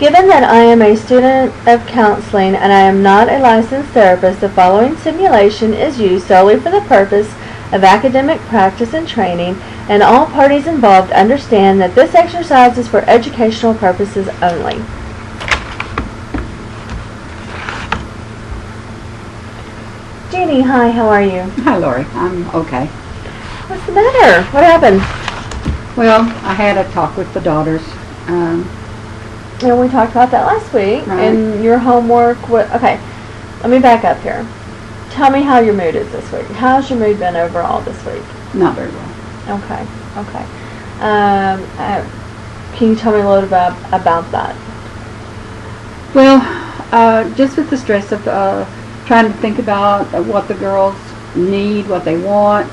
Given that I am a student of counseling and I am not a licensed therapist, the following simulation is used solely for the purpose of academic practice and training, and all parties involved understand that this exercise is for educational purposes only. Jeannie, hi, how are you? Hi, Lori. I'm okay. What's the matter? What happened? Well, I had a talk with the daughters. And we talked about that last week. Right. And your homework. Okay, let me back up here. Tell me how your mood is this week. How's your mood been overall this week? Not very well. Okay. Can you tell me a little bit about that? Well, just with the stress of trying to think about what the girls need, what they want,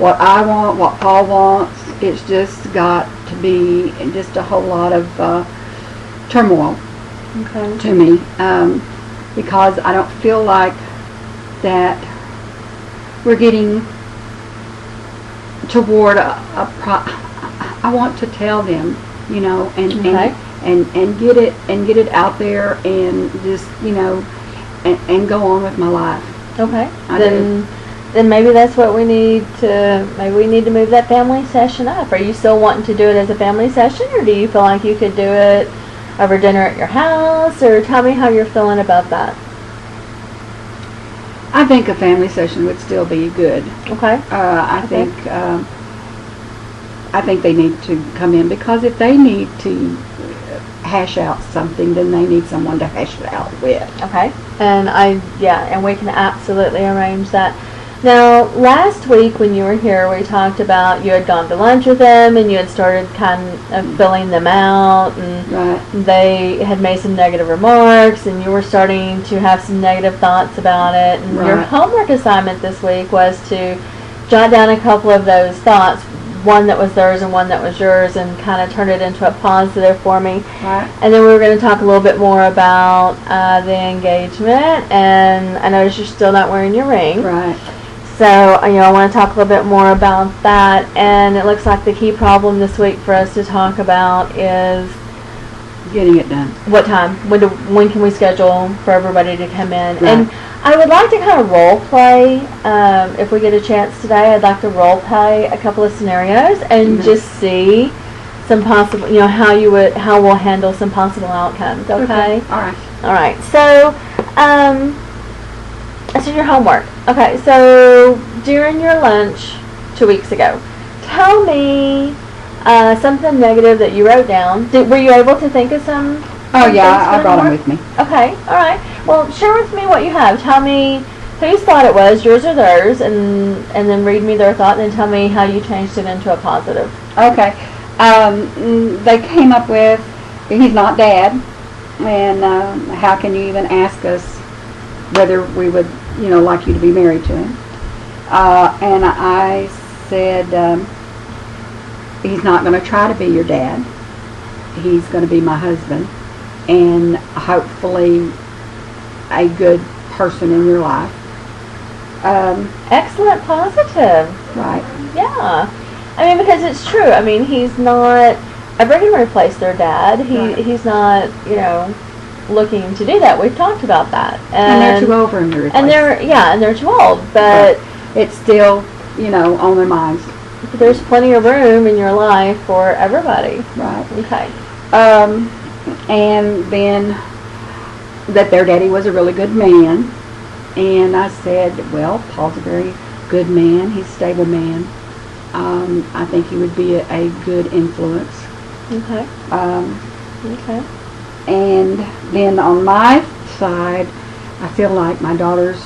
what I want, what Paul wants. It's just got to be just a whole lot of turmoil to me, because I don't feel like that we're getting toward I want to tell them, you know, and get it out there and just, you know, and go on with my life. Okay. Then maybe that's what we need to. Maybe we need to move that family session up. Are you still wanting to do it as a family session, or do you feel like you could do it over dinner at your house? Or tell me how you're feeling about that. I think a family session would still be good. Okay. I think they need to come in, because if they need to hash out something, then they need someone to hash it out with. Okay. And we can absolutely arrange that. Now, last week when you were here, we talked about you had gone to lunch with them and you had started kind of filling them out, and they had made some negative remarks, and you were starting to have some negative thoughts about it. And your homework assignment this week was to jot down a couple of those thoughts, one that was theirs and one that was yours, and kind of turn it into a positive for me. Right. And then we were going to talk a little bit more about the engagement, and I noticed you're still not wearing your ring. Right. So, I want to talk a little bit more about that, and it looks like the key problem this week for us to talk about is getting it done. What time? When can we schedule for everybody to come in? Right. And I would like to kind of role play, if we get a chance today, I'd like to role play a couple of scenarios and just see some possible, how we'll handle some possible outcomes, okay? All right. So, your homework. Okay, so during your lunch 2 weeks ago, tell me something negative that you wrote down. Were you able to think of some? Oh yeah, I brought them with me. Okay, all right. Well, share with me what you have. Tell me whose thought it was, yours or theirs, and then read me their thought, and then tell me how you changed it into a positive. Okay. They came up with, he's not Dad, and how can you even ask us whether we would, like you to be married to him? And I said, he's not going to try to be your dad. He's going to be my husband, and hopefully a good person in your life. Excellent positive. Right. Yeah. Because it's true. He's not ever going to replace their dad. He's not, looking to do that. We've talked about that. And they're too old for him to replace. And they're too old. But it's still, on their minds. There's plenty of room in your life for everybody. Right. Okay. And then that their daddy was a really good man. And I said, well, Paul's a very good man. He's a stable man. I think he would be a good influence. Okay. Okay. And then on my side, I feel like my daughters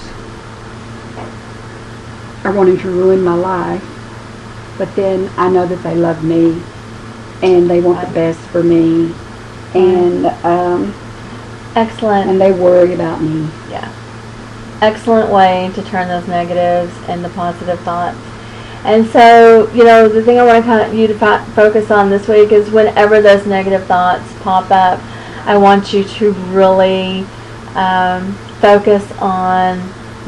are wanting to ruin my life. But then I know that they love me, and they want the best for me, and excellent. And they worry about me. Yeah. Excellent way to turn those negatives into positive thoughts. And so, the thing I want you to focus on this week is whenever those negative thoughts pop up, I want you to really focus on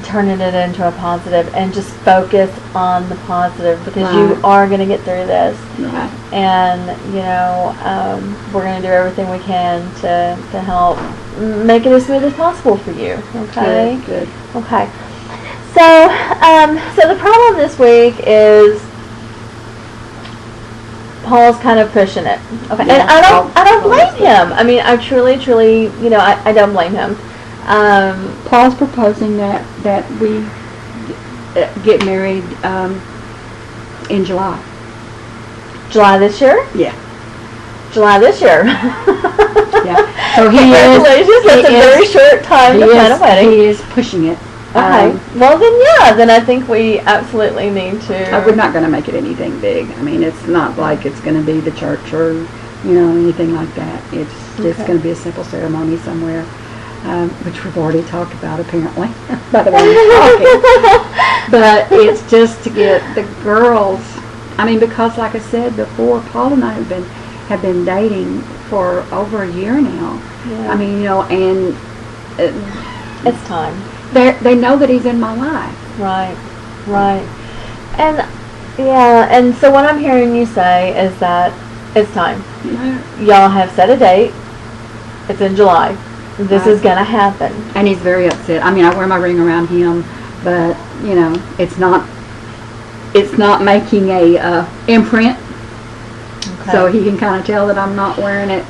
turning it into a positive and just focus on the positive, because Right. you are going to get through this. Right. And, we're going to do everything we can to help make it as smooth as possible for you. Okay? Good. Okay. So the problem this week is Paul's kind of pushing it. Okay. Yeah, And I don't blame obviously. him. I mean, I truly, I don't blame him. Paul's proposing that we get married in July. July this year? Yeah. July this year. Yeah. So Congratulations. That's a very short time to plan a wedding. He is pushing it. Okay. Well, then I think we absolutely need to. We're not going to make it anything big. I mean, it's not like it's going to be the church or, anything like that. It's just Okay. going to be a simple ceremony somewhere, which we've already talked about, apparently, by the way we're talking. But it's just to get the girls, because like I said before, Paul and I have been dating for over a year now. Yeah. And It's time. they know that he's in my life. Right. And so what I'm hearing you say is that it's time. Y'all have set a date. It's in July. This is going to happen. And he's very upset. I wear my ring around him, but it's not making a imprint, Okay. so he can kind of tell that I'm not wearing it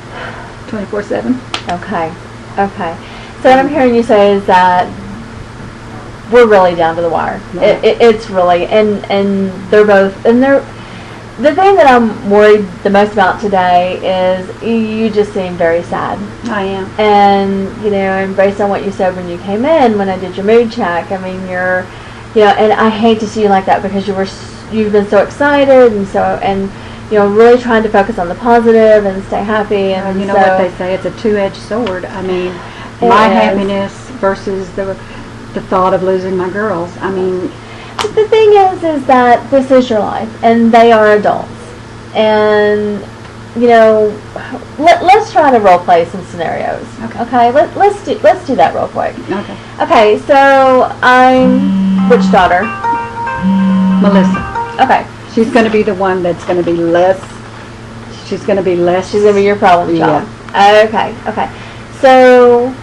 24/7. Okay. So what I'm hearing you say is that we're really down to the wire. Right. It's really, and they're both, and the thing that I'm worried the most about today is you just seem very sad. I am. And, and based on what you said when you came in, when I did your mood check, you're, and I hate to see you like that, because you've been so excited and really trying to focus on the positive and stay happy. And You know what they say, it's a two-edged sword. My happiness versus the thought of losing my girls. But the thing is that this is your life, and they are adults. And, let's try to role play some scenarios. Okay? Let's do that real quick. Okay. Okay, so which daughter? Melissa. Okay. She's going to be the one that's going to be less. She's going to be less. She's going to be your problem child. Yeah. Okay. So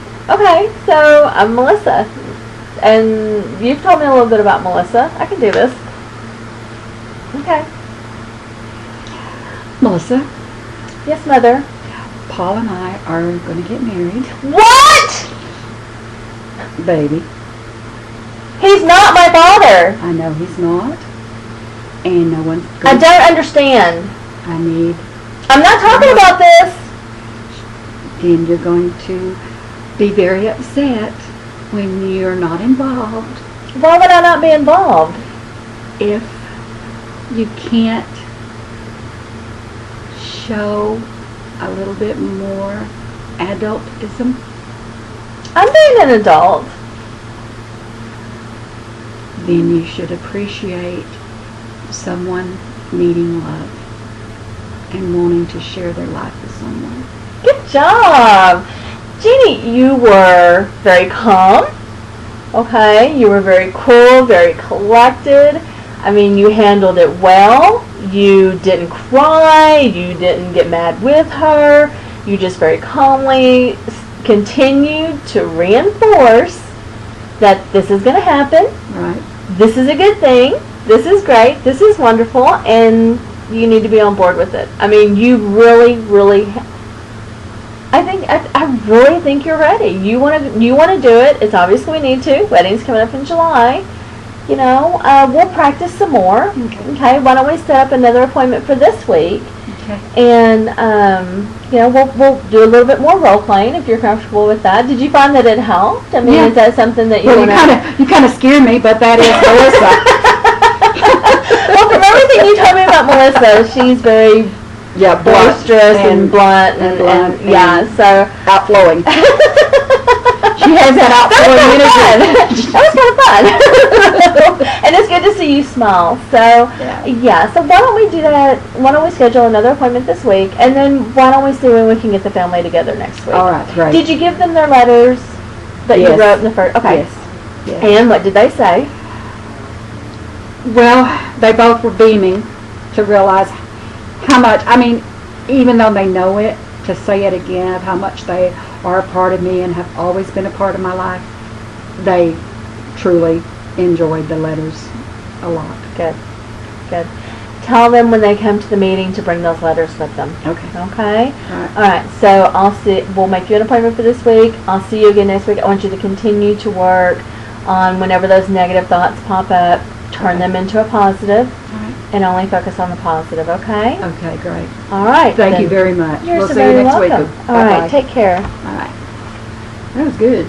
I'm Melissa. And you've told me a little bit about Melissa. I can do this. Okay. Melissa, Yes, Mother. Paul and I are going to get married, What? baby. He's not my father. I know he's not. And no one's I going don't understand. I'm not talking about this. Then you're going to be very upset when you're not involved. Why would I not be involved? If you can't show a little bit more adultism, I'm being an adult. then you should appreciate someone needing love and wanting to share their life with someone. Good job. Jeannie, you were very calm. Okay, you were very cool, very collected. You handled it well. You didn't cry. You didn't get mad with her. You just very calmly continued to reinforce that this is going to happen. Right. This is a good thing. This is great. This is wonderful. And you need to be on board with it. You really, I really think you're ready. You want to do it. It's obviously we need to. Wedding's coming up in July. We'll practice some more. Okay. Why don't we set up another appointment for this week? Okay. And we'll do a little bit more role playing if you're comfortable with that. Did you find that it helped? Yeah. Is that something that you Well, want you kind of scared me, but that is Melissa. Well, from everything you told me about Melissa, she's very boisterous and blunt and so outflowing. She has that outflowing energy. That was kind of fun. And it's good to see you smile. So so why don't we do that? Why don't we schedule another appointment this week, and then why don't we see when we can get the family together next week? All right, great. Did you give them their letters that you wrote in the first? Okay. Yes. Yes. And what did they say? Well, they both were beaming to realize how much, I mean, even though they know it, to say it again of how much they are a part of me and have always been a part of my life, they truly enjoyed the letters a lot. Good. Good. Tell them when they come to the meeting to bring those letters with them. Okay. Okay? Right. All right. So we'll make you an appointment for this week. I'll see you again next week. I want you to continue to work on whenever those negative thoughts pop up, turn them into a positive, and only focus on the positive, okay? Okay, great. All right. Thank then. you very much. You're We'll so see you very next welcome. week. All right. Bye-bye. Take care. All right. That was good.